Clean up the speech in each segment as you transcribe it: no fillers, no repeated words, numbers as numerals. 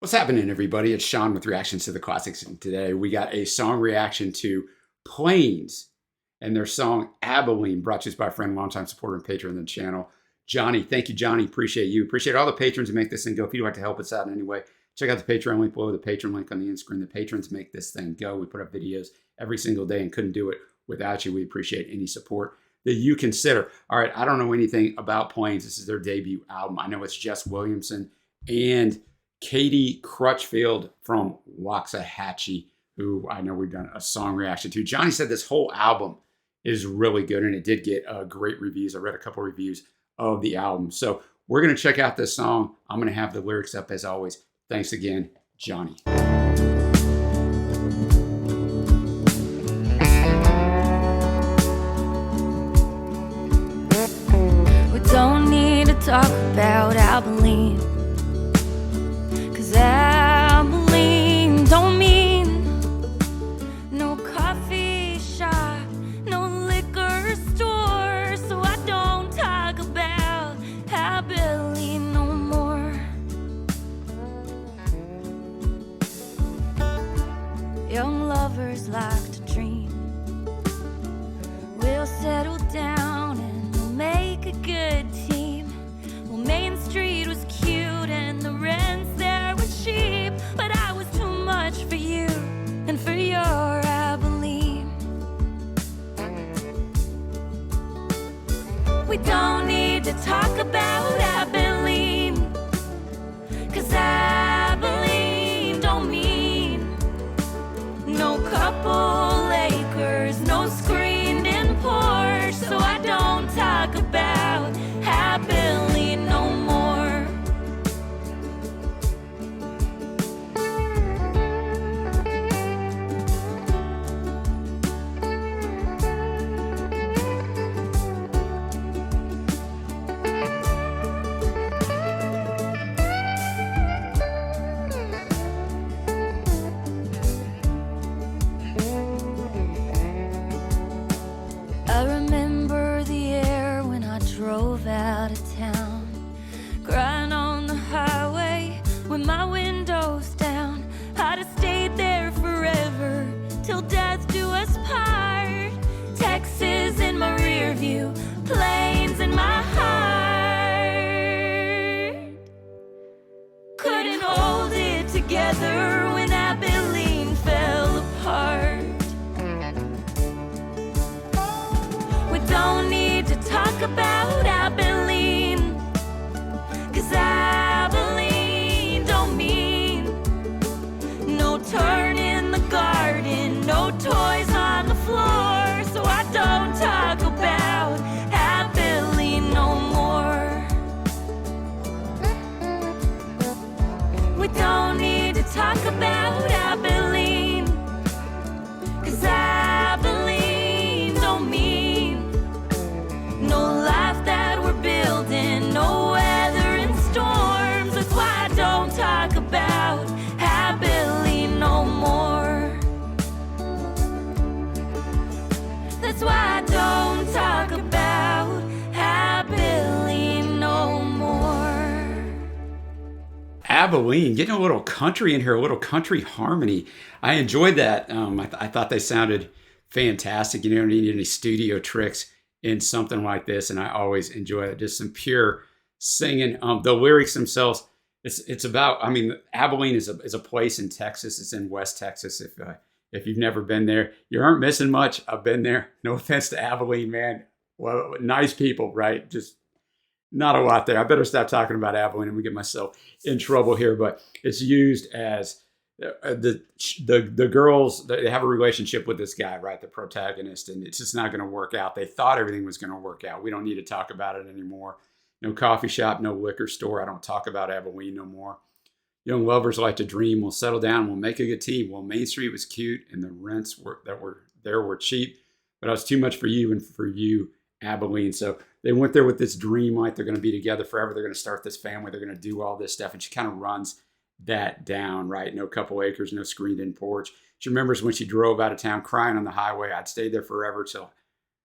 What's happening, everybody? It's Sean with Reactions to the Classics, and today we got a song reaction to Planes and their song Abilene, brought to us by a friend, longtime supporter and patron of the channel, Johnny. Thank you, Johnny. Appreciate you. Appreciate all the patrons who make this thing go. If you'd like to help us out in any way, check out the Patreon link below, the Patreon link on the end screen. The patrons make this thing go. We put up videos every single day and couldn't do it without you. We appreciate any support that you consider. All right, I don't know anything about Planes. This is their debut album. I know it's Jess Williamson and Katie Crutchfield from Waxahachie, who I know we've done a song reaction to. Johnny said this whole album is really good, and it did get great reviews. I read a couple reviews of the album. So we're going to check out this song. I'm going to have the lyrics up as always. Thanks again, Johnny. We don't need to talk about Abilene, 'cause Abilene don't mean no coffee shop, no liquor store. So I don't talk about Abilene no more. Young lovers like to dream. We'll settle down and we'll make a good team. Well, Main Street was cute and the rents there were cheap, but I was too much for you and for your Abilene. We don't need to talk about Abilene, 'cause Abilene don't mean no couple acres, no screened in porch. So I don't talk about Abilene no more. I remember the air when I drove out of town, crying on the highway with my windows down. I'd have stayed there forever till death do us part. Texas in my rear view, planes in my heart. Couldn't hold it together when Abilene fell apart. We don't need to talk about Abilene, 'cause Abilene don't mean no turn in the garden, no toys on the floor. So I don't talk about Abilene no more. We don't need to talk about Abilene, 'cause Abilene don't mean no life that we're building, no weather and storms. That's why I don't talk about Abilene no more. That's why I don't talk about Abilene no more. Abilene, getting a little country in here, a little country harmony. I enjoyed that. I thought they sounded fantastic. You don't need any studio tricks in something like this, and I always enjoy it. Just some pure singing. The lyrics themselves, it's about. I mean, Abilene is a place in Texas. It's in West Texas. If you've never been there, you aren't missing much. I've been there. No offense to Abilene, man. Well, nice people, right? Just not a lot there. I better stop talking about Abilene and we get myself in trouble here. But it's used as the girls, they have a relationship with this guy, right? The protagonist, and it's just not going to work out. They thought everything was going to work out. We don't need to talk about it anymore. No coffee shop, no liquor store. I don't talk about Abilene no more. Young lovers like to dream. We'll settle down. We'll make a good team. Well, Main Street was cute and the rents that were there were cheap, but I was too much for you and for you, Abilene. So they went there with this dream, like they're going to be together forever. They're going to start this family. They're going to do all this stuff. And she kind of runs that down, right? No couple acres, no screened in porch. She remembers when she drove out of town crying on the highway. I'd stayed there forever till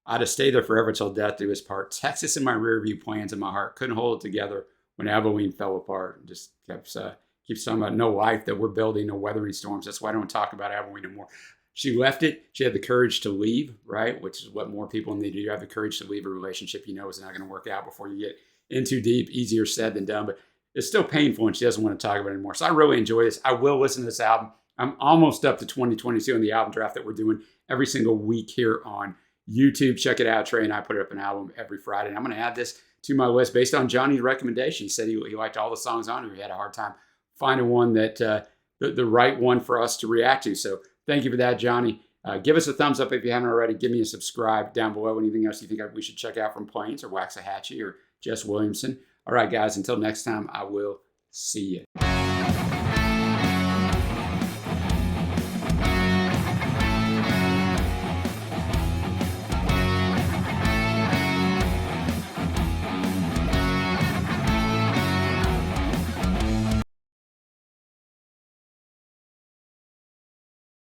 I'd have stayed there forever till death do us part. Texas in my rear view, plans in my heart. Couldn't hold it together when Abilene fell apart. Just kept keeps talking about no life, that we're building, no weathering storms. That's why I don't talk about Abilene anymore. She left it. She had the courage to leave, right? Which is what more people need to do. You have the courage to leave a relationship you know is not going to work out before you get in too deep. Easier said than done, but it's still painful and she doesn't want to talk about it anymore. So I really enjoy this. I will listen to this album. I'm almost up to 2022 in the album draft that we're doing every single week here on YouTube. Check it out. Trey and I put up an album every Friday. And I'm going to add this to my list based on Johnny's recommendation. He said he liked all the songs on it. He had a hard time finding one that the right one for us to react to. So thank you for that, Johnny. Give us a thumbs up if you haven't already. Give me a subscribe down below. Anything else you think we should check out from Plains or Waxahachie or Jess Williamson. All right, guys, until next time, I will see you.